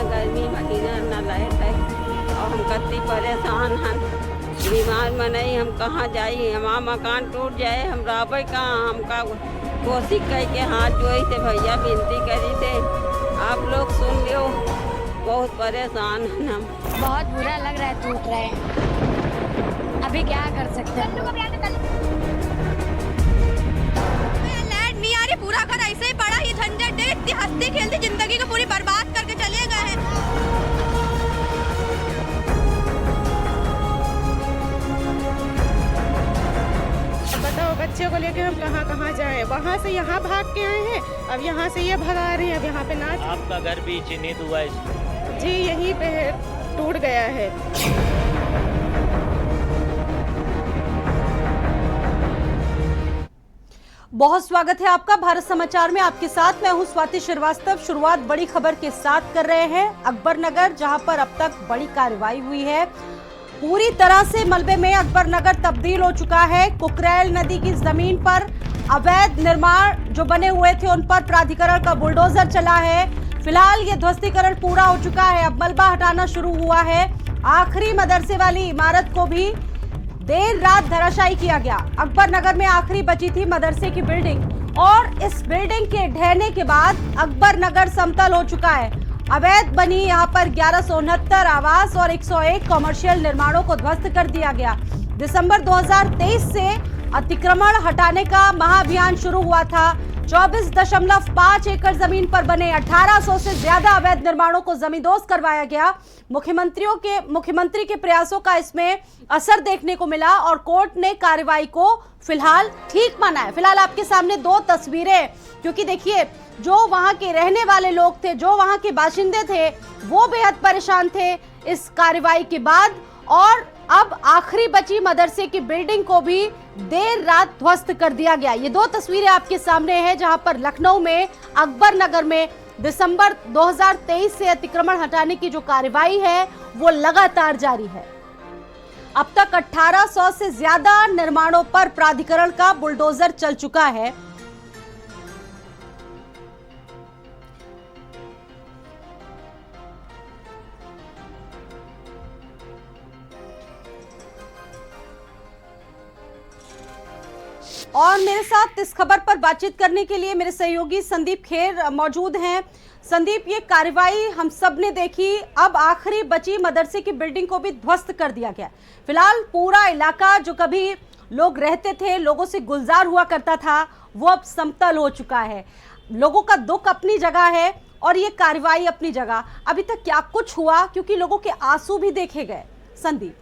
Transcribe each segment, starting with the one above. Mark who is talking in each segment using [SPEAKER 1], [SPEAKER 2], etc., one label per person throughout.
[SPEAKER 1] गर्मी महीना न लाइट है और हम कत्ती परेशान हैं। बीमार में नहीं हम कहाँ जाई, हमारा मकान टूट जाए हम रहबे कहाँ। हमका कोशिश करके हाथ जोई थे भैया विनती करी थे, आप लोग सुन लियो, बहुत परेशान हैं हम।
[SPEAKER 2] बहुत बुरा लग रहा है, टूट रहे हैं, अभी क्या कर सकते हैं।
[SPEAKER 3] लाइट नहीं आ रही, पूरा घर ऐसे ही पड़ा, ये झंझट है, इतनी हंसती खेलती जिंदगी को पूरी बर्बाद करके चले गए हैं।
[SPEAKER 4] बताओ बच्चे को लेकर हम कहाँ कहाँ जाएं? वहाँ से यहाँ भाग के आए हैं, अब यहाँ से ये भगा रहे हैं, अब यहाँ पे ना।
[SPEAKER 5] आपका घर भी चिन्हित हुआ है?
[SPEAKER 4] जी यहीं पे है, टूट गया है।
[SPEAKER 6] बहुत स्वागत है आपका भारत समाचार में। आपके साथ मैं हूं स्वाति श्रीवास्तव। शुरुआत बड़ी खबर के साथ कर रहे हैं अकबरनगर, जहां पर अब तक बड़ी कार्रवाई हुई है। पूरी तरह से मलबे में अकबरनगर तब्दील हो चुका है। कुकरेल नदी की जमीन पर अवैध निर्माण जो बने हुए थे उन पर प्राधिकरण का बुलडोजर चला है। फिलहाल ये ध्वस्तीकरण पूरा हो चुका है, अब मलबा हटाना शुरू हुआ है। आखिरी मदरसे वाली इमारत को भी देर रात धराशायी किया गया। अकबरनगर में आखिरी बची थी मदरसे की बिल्डिंग और इस बिल्डिंग के ढहने के बाद अकबरनगर समतल हो चुका है। अवैध बनी यहां पर 1169 आवास और 101 कॉमर्शियल निर्माणों को ध्वस्त कर दिया गया। दिसंबर 2023 से अतिक्रमण हटाने का महाअभियान शुरू हुआ था। 24.5 एकड़ जमीन पर बने 1800 से ज्यादा अवैध निर्माणों को जमींदोज करवाया गया। मुख्यमंत्री के प्रयासों का इसमें असर देखने को मिला और कोर्ट ने कार्रवाई को फिलहाल ठीक माना है। फिलहाल आपके सामने दो तस्वीरें, क्योंकि देखिए जो वहां के रहने वाले लोग थे, जो वहां के बाशिंदे थे, वो बेहद परेशान थे इस कार्रवाई के बाद। और अब आखिरी बची मदरसे की बिल्डिंग को भी देर रात ध्वस्त कर दिया गया। ये दो तस्वीरें आपके सामने हैं, जहां पर लखनऊ में अकबरनगर में दिसंबर 2023 से अतिक्रमण हटाने की जो कार्रवाई है वो लगातार जारी है। अब तक 1800 से ज्यादा निर्माणों पर प्राधिकरण का बुलडोजर चल चुका है। और मेरे साथ इस खबर पर बातचीत करने के लिए मेरे सहयोगी संदीप खेर मौजूद हैं। संदीप, ये कार्रवाई हम सब ने देखी, अब आखिरी बची मदरसे की बिल्डिंग को भी ध्वस्त कर दिया गया। फिलहाल पूरा इलाका जो कभी लोग रहते थे, लोगों से गुलजार हुआ करता था, वो अब समतल हो चुका है। लोगों का दुख अपनी जगह है और ये कार्रवाई अपनी जगह। अभी तक क्या कुछ हुआ, क्योंकि लोगों के आंसू भी देखे गए। संदीप,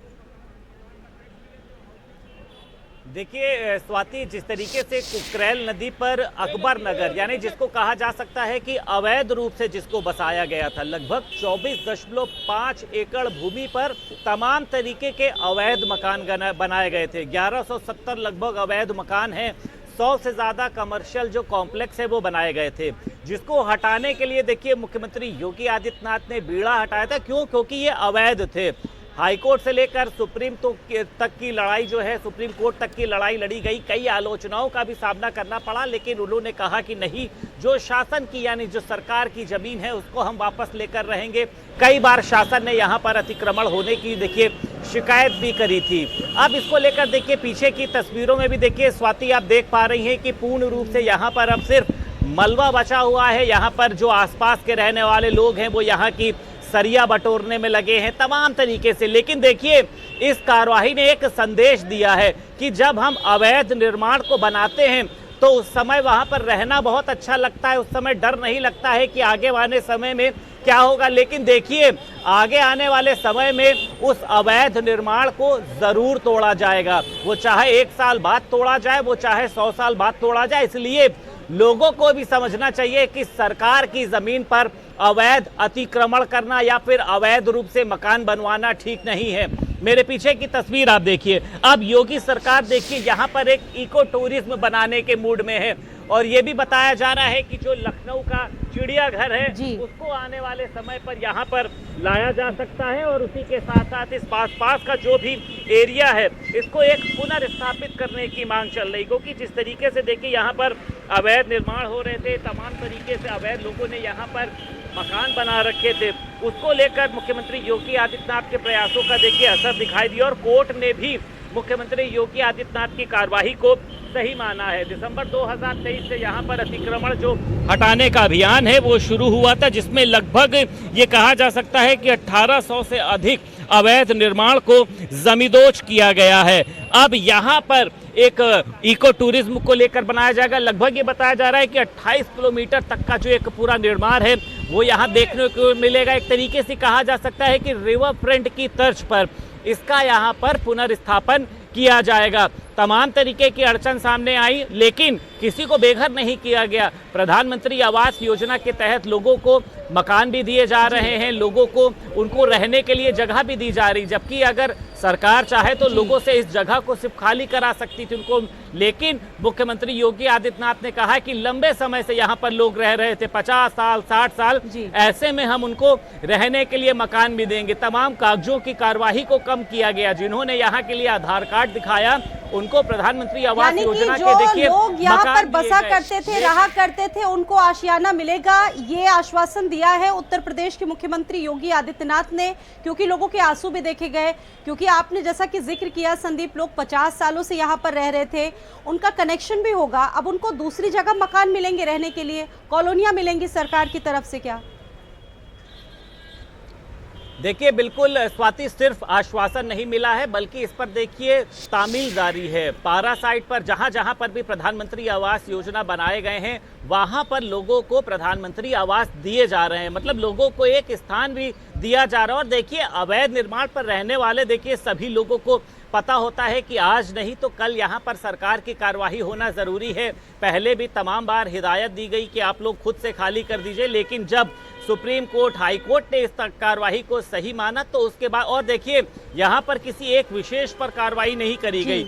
[SPEAKER 5] देखिए स्वाति, जिस तरीके से कुकरेल नदी पर अकबरनगर यानी जिसको कहा जा सकता है कि अवैध रूप से जिसको बसाया गया था, लगभग 24.5 एकड़ भूमि पर तमाम तरीके के अवैध मकान बनाए गए थे। 1170 लगभग अवैध मकान हैं, 100 से ज़्यादा कमर्शियल जो कॉम्प्लेक्स है वो बनाए गए थे, जिसको हटाने के लिए देखिए मुख्यमंत्री योगी आदित्यनाथ ने बीड़ा हटाया था। क्यों? क्योंकि ये अवैध थे। हाईकोर्ट से लेकर सुप्रीम तक की लड़ाई जो है, सुप्रीम कोर्ट तक की लड़ाई लड़ी गई, कई आलोचनाओं का भी सामना करना पड़ा, लेकिन उन्होंने कहा कि नहीं, जो शासन की यानी जो सरकार की जमीन है उसको हम वापस लेकर रहेंगे। कई बार शासन ने यहाँ पर अतिक्रमण होने की देखिए शिकायत भी करी थी। अब इसको लेकर देखिए पीछे की तस्वीरों में भी देखिए स्वाति, आप देख पा रही हैं कि पूर्ण रूप से यहाँ पर अब सिर्फ मलबा बचा हुआ है। यहाँ पर जो आसपास के रहने वाले लोग हैं वो यहाँ की सरिया बटोरने में लगे हैं तमाम तरीके से। लेकिन देखिए इस कार्यवाही ने एक संदेश दिया है कि जब हम अवैध निर्माण को बनाते हैं तो उस समय वहां पर रहना बहुत अच्छा लगता है, उस समय डर नहीं लगता है कि आगे आने समय में क्या होगा। लेकिन देखिए आगे आने वाले समय में उस अवैध निर्माण को जरूर तोड़ा जाएगा, वो चाहे 1 साल बाद तोड़ा जाए, वो चाहे 100 साल बाद तोड़ा जाए। इसलिए लोगों को भी समझना चाहिए कि सरकार की जमीन पर अवैध अतिक्रमण करना या फिर अवैध रूप से मकान बनवाना ठीक नहीं है। मेरे पीछे की तस्वीर आप देखिए, अब योगी सरकार देखिए यहाँ पर एक इको टूरिज्म बनाने के मूड में है और ये भी बताया जा रहा है कि जो लखनऊ का चिड़ियाघर है उसको आने वाले समय पर यहाँ पर लाया जा सकता है और उसी के साथ साथ इस पास का जो भी एरिया है इसको एक पुनर्स्थापित करने की मांग चल रही, क्योंकि जिस तरीके से देखिए यहाँ पर अवैध निर्माण हो रहे थे, तमाम तरीके से अवैध लोगों ने यहाँ पर मकान बना रखे थे, उसको लेकर मुख्यमंत्री योगी आदित्यनाथ के प्रयासों का देखिए असर दिखाई दिया और कोर्ट ने भी मुख्यमंत्री योगी आदित्यनाथ की कार्यवाही को सही माना है। दिसंबर 2023 से यहाँ पर अतिक्रमण जो हटाने का अभियान है वो शुरू हुआ था, जिसमें लगभग ये कहा जा सकता है कि 1800 से अधिक अवैध निर्माण को जमींदोज किया गया है। अब यहाँ पर एक इको टूरिज्म को लेकर बनाया जाएगा। लगभग ये बताया जा रहा है कि 28 किलोमीटर तक का जो एक पूरा निर्माण है वो यहाँ देखने को मिलेगा। एक तरीके से कहा जा सकता है कि रिवर फ्रंट की तर्ज पर इसका यहाँ पर पुनर्स्थापन किया जाएगा। तमाम तरीके की अड़चन सामने आई, लेकिन किसी को बेघर नहीं किया गया। प्रधानमंत्री आवास योजना के तहत लोगों को मकान भी दिए जा रहे हैं, लोगों को उनको रहने के लिए जगह भी दी जा रही, जबकि अगर सरकार चाहे तो लोगों से इस जगह को सिर्फ खाली करा सकती थी उनको। लेकिन मुख्यमंत्री योगी आदित्यनाथ ने कहा कि लंबे समय से यहाँ पर लोग रह रहे थे, 50 साल 60 साल, ऐसे में हम उनको रहने के लिए मकान भी देंगे। तमाम कागजों की कार्यवाही को कम किया गया। जिन्होंने यहाँ के लिए आधार कार्ड दिखाया उनको प्रधानमंत्री आवास योजना के देखिए
[SPEAKER 6] लोग यहाँ पर बसा करते थे, रहा करते थे, उनको आशियाना मिलेगा, ये आश्वासन दिया है उत्तर प्रदेश के मुख्यमंत्री योगी आदित्यनाथ ने। क्योंकि लोगों के आंसू भी देखे गए, क्योंकि आपने जैसा कि जिक्र किया संदीप, लोग 50 सालों से यहाँ पर रह रहे थे, उनका कनेक्शन भी होगा, अब उनको दूसरी जगह मकान मिलेंगे रहने के लिए, कॉलोनियां मिलेंगी सरकार की तरफ से क्या?
[SPEAKER 5] देखिए बिल्कुल स्वाति, सिर्फ आश्वासन नहीं मिला है बल्कि इस पर देखिए तामील जारी है। पारा साइट पर जहां जहां पर भी प्रधानमंत्री आवास योजना बनाए गए हैं वहां पर लोगों को प्रधानमंत्री आवास दिए जा रहे हैं, मतलब लोगों को एक स्थान भी दिया जा रहा है। और देखिए अवैध निर्माण पर रहने वाले देखिए सभी लोगों को पता होता है कि आज नहीं तो कल यहाँ पर सरकार की कार्यवाही होना ज़रूरी है। पहले भी तमाम बार हिदायत दी गई कि आप लोग खुद से खाली कर दीजिए, लेकिन जब सुप्रीम कोर्ट, हाई कोर्ट ने इस कार्यवाही को सही माना तो उसके बाद, और देखिए यहाँ पर किसी एक विशेष पर कार्रवाई नहीं करी गई,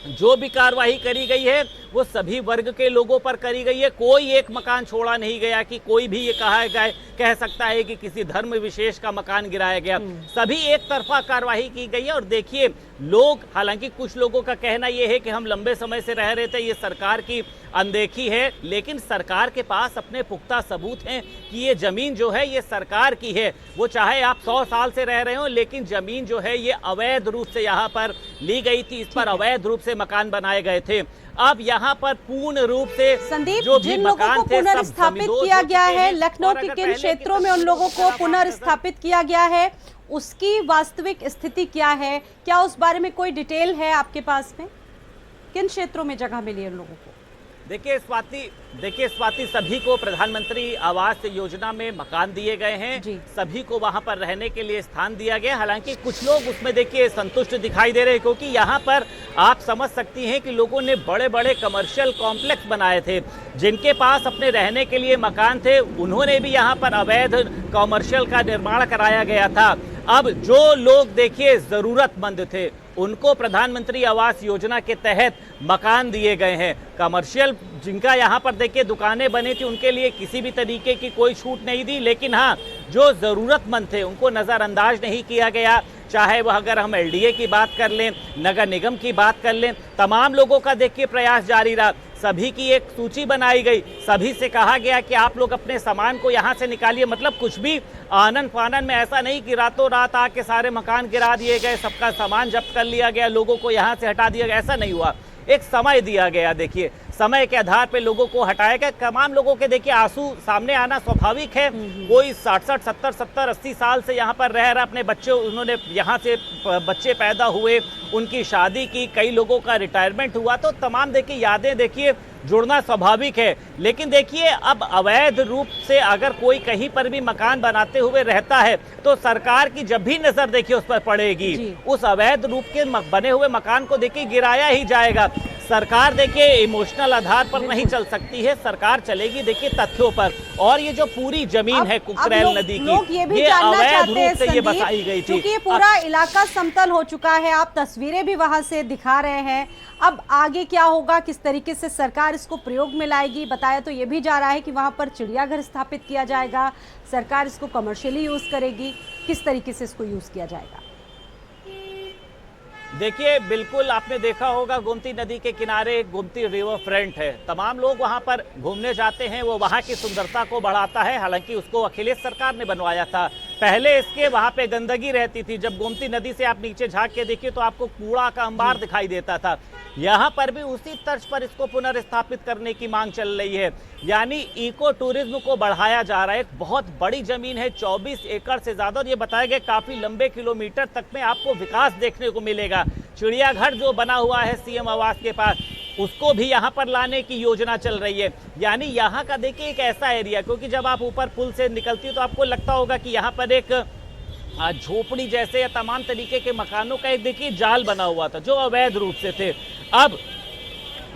[SPEAKER 5] जो भी कार्रवाई करी गई है वो सभी वर्ग के लोगों पर करी गई है। कोई एक मकान छोड़ा नहीं गया कि कोई भी ये कह सकता है कि किसी धर्म विशेष का मकान गिराया गया। सभी एक तरफा कार्रवाई की गई है। और देखिए लोग, हालांकि कुछ लोगों का कहना ये है कि हम लंबे समय से रह रहे थे, ये सरकार की अनदेखी है, लेकिन सरकार के पास अपने पुख्ता सबूत हैं कि ये जमीन जो है ये सरकार की है। वो चाहे आप 100 साल से रह रहे हो, लेकिन जमीन जो है ये अवैध रूप से यहाँ पर ली गई थी, इस पर अवैध रूप से मकान बनाए गए थे। अब यहाँ पर पूर्ण रूप से
[SPEAKER 6] संदीप,
[SPEAKER 5] जो
[SPEAKER 6] जिन लोगों को पुनर्स्थापित किया गया है, लखनऊ के किन क्षेत्रों में उन लोगों को पुनर्स्थापित किया गया है, उसकी वास्तविक स्थिति क्या है? क्या उस बारे में कोई डिटेल है आपके पास में? किन क्षेत्रों में जगह मिली है उन लोगों को?
[SPEAKER 5] देखिए स्वाति, सभी को प्रधानमंत्री आवास योजना में मकान दिए गए हैं, सभी को वहां पर रहने के लिए स्थान दिया गया। हालांकि कुछ लोग उसमें देखिए संतुष्ट दिखाई दे रहे हैं, क्योंकि यहाँ पर आप समझ सकती हैं कि लोगों ने बड़े बड़े कमर्शियल कॉम्प्लेक्स बनाए थे, जिनके पास अपने रहने के लिए मकान थे, उन्होंने भी यहाँ पर अवैध कॉमर्शियल का निर्माण कराया गया था। अब जो लोग देखिए जरूरतमंद थे उनको प्रधानमंत्री आवास योजना के तहत मकान दिए गए हैं। कमर्शियल जिनका यहाँ पर देखिए दुकानें बनी थी उनके लिए किसी भी तरीके की कोई छूट नहीं दी, लेकिन हाँ जो ज़रूरतमंद थे उनको नज़रअंदाज नहीं किया गया। चाहे वह अगर हम एलडीए की बात कर लें, नगर निगम की बात कर लें, तमाम लोगों का देखिए प्रयास जारी रहा। सभी की एक सूची बनाई गई, सभी से कहा गया कि आप लोग अपने सामान को यहाँ से निकालिए। मतलब कुछ भी आनन फानन में, ऐसा नहीं कि रातों रात आके सारे मकान गिरा दिए गए, सबका सामान जब्त कर लिया गया, लोगों को यहाँ से हटा दिया गया, ऐसा नहीं हुआ। एक समय दिया गया, देखिए समय के आधार पे लोगों को हटाया गया। तमाम लोगों के देखिए आंसू सामने आना स्वाभाविक है। कोई 60 70 80 साल से यहाँ पर रह रहा, अपने बच्चे, उन्होंने यहाँ से बच्चे पैदा हुए, उनकी शादी की, कई लोगों का रिटायरमेंट हुआ, तो तमाम देखिए यादें देखिए जुड़ना स्वाभाविक है। लेकिन देखिए अब अवैध रूप से अगर कोई कहीं पर भी मकान बनाते हुए रहता है तो सरकार की जब भी नजर देखिए उस पर पड़ेगी, उस अवैध रूप के बने हुए मकान को देखिए गिराया ही जाएगा। सरकार देखिए इमोशनल आधार पर नहीं चल सकती है, सरकार चलेगी देखिए तथ्यों पर। और ये जो पूरी जमीन है कुकरेल नदी की, ये अवैध रूप से ये बसाई गई थी,
[SPEAKER 6] क्योंकि ये पूरा इलाका समतल हो चुका है। आप तस्वीरें भी वहां से दिखा रहे हैं। अब आगे क्या होगा, किस तरीके से सरकार इसको प्रयोग में लाएगी? बताया तो ये भी जा रहा है कि वहां पर चिड़ियाघर स्थापित किया जाएगा, सरकार इसको कमर्शियली यूज करेगी, किस तरीके से इसको यूज किया जाएगा?
[SPEAKER 5] देखिए, बिल्कुल आपने देखा होगा गोमती नदी के किनारे गोमती रिवर फ्रंट है। तमाम लोग वहां पर घूमने जाते हैं, वो वहां की सुंदरता को बढ़ाता है। हालांकि उसको अखिलेश सरकार ने बनवाया था। पहले इसके वहां पे गंदगी रहती थी। जब गोमती नदी से आप नीचे झांक के देखिए तो आपको कूड़ा का अंबार दिखाई देता था। यहाँ पर भी उसी तर्ज पर इसको पुनर्स्थापित करने की मांग चल रही है, यानी इको टूरिज्म को बढ़ाया जा रहा है। एक बहुत बड़ी जमीन है, 24 एकड़ से ज्यादा, और ये बताया गया काफी लंबे किलोमीटर तक में आपको विकास देखने को मिलेगा। चिड़ियाघर जो बना हुआ है सीएम आवास के पास, उसको भी यहाँ पर लाने की योजना चल रही है। यानी यहाँ का देखिए एक ऐसा एरिया, क्योंकि जब आप ऊपर पुल से निकलती है तो आपको लगता होगा कि यहाँ पर एक झोपड़ी जैसे या तमाम तरीके के मकानों का एक देखिए जाल बना हुआ था जो अवैध रूप से थे। अब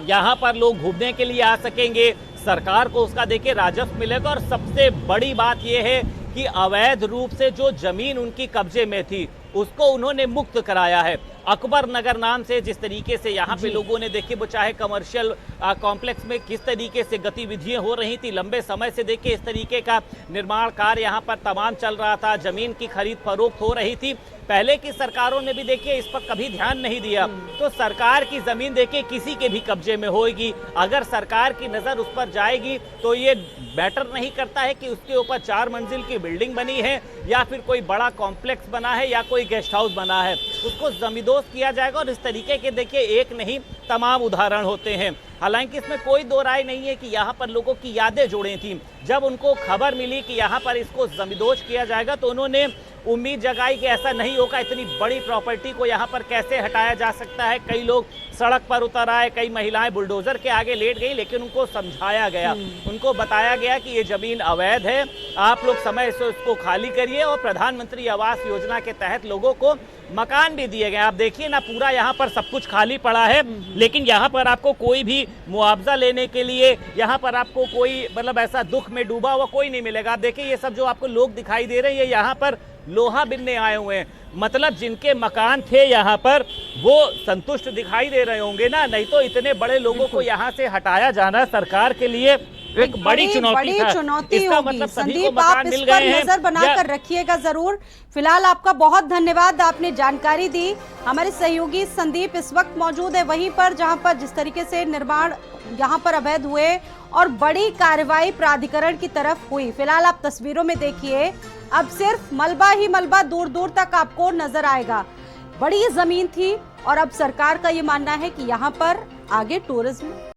[SPEAKER 5] यहाँ पर लोग घूमने के लिए आ सकेंगे, सरकार को उसका देखिए राजस्व मिलेगा। और सबसे बड़ी बात यह है कि अवैध रूप से जो जमीन उनकी कब्जे में थी उसको उन्होंने मुक्त कराया है। अकबर नगर नाम से जिस तरीके से यहाँ पे लोगों ने देखिए, वो चाहे कमर्शियल कॉम्प्लेक्स में किस तरीके से गतिविधियां हो रही थी, लंबे समय से देखिए इस तरीके का निर्माण कार्य यहाँ पर तमाम चल रहा था, जमीन की खरीद फरोख्त हो रही थी। पहले की सरकारों ने भी देखिए इस पर कभी ध्यान नहीं दिया। तो सरकार की जमीन देखिए किसी के भी कब्जे में होगी, अगर सरकार की नजर उस पर जाएगी तो ये मैटर नहीं करता है कि उसके ऊपर 4 मंजिल की बिल्डिंग बनी है या फिर कोई बड़ा कॉम्प्लेक्स बना है या कोई गेस्ट हाउस बना है, उसको जमींदोज किया जाएगा। और इस तरीके के देखिए एक नहीं तमाम उदाहरण होते हैं। हालांकि इसमें कोई दो राय नहीं है कि यहाँ पर लोगों की यादें जुड़ी थी। जब उनको खबर मिली कि यहाँ पर इसको जमींदोज किया जाएगा तो उन्होंने उम्मीद जगाई कि ऐसा नहीं होगा, इतनी बड़ी प्रॉपर्टी को यहाँ पर कैसे हटाया जा सकता है। कई लोग सड़क पर उतर आए, कई महिलाएं बुलडोजर के आगे लेट गई, लेकिन उनको समझाया गया, उनको बताया गया कि ये जमीन अवैध है, आप लोग समय से उसको खाली करिए। और प्रधानमंत्री आवास योजना के तहत लोगों को मकान भी दिए गए। आप देखिए ना, पूरा यहाँ पर सब कुछ खाली पड़ा है, लेकिन यहाँ पर आपको कोई भी मुआवजा लेने के लिए, यहाँ पर आपको कोई मतलब ऐसा दुख में डूबा हुआ कोई नहीं मिलेगा। आप देखिए ये सब जो आपको लोग दिखाई दे रहे हैं, यहाँ पर लोहा बिनने आए हुए हैं, मतलब जिनके मकान थे यहाँ पर वो संतुष्ट दिखाई दे रहे होंगे ना, नहीं तो इतने बड़े लोगों को यहाँ से हटाया जाना सरकार के लिए एक बड़ी चुनौती
[SPEAKER 6] होगी।
[SPEAKER 5] मतलब
[SPEAKER 6] संदीप, आप इस पर नजर बनाकर रखिएगा जरूर। फिलहाल आपका बहुत धन्यवाद, आपने जानकारी दी। हमारे सहयोगी संदीप इस वक्त मौजूद है वहीं पर जहां पर जिस तरीके से निर्माण यहां पर अवैध हुए और बड़ी कार्रवाई प्राधिकरण की तरफ हुई। फिलहाल आप तस्वीरों में देखिए, अब सिर्फ मलबा ही मलबा दूर दूर तक आपको नजर आएगा। बड़ी जमीन थी और अब सरकार का ये मानना है कि यहाँ पर आगे टूरिज्म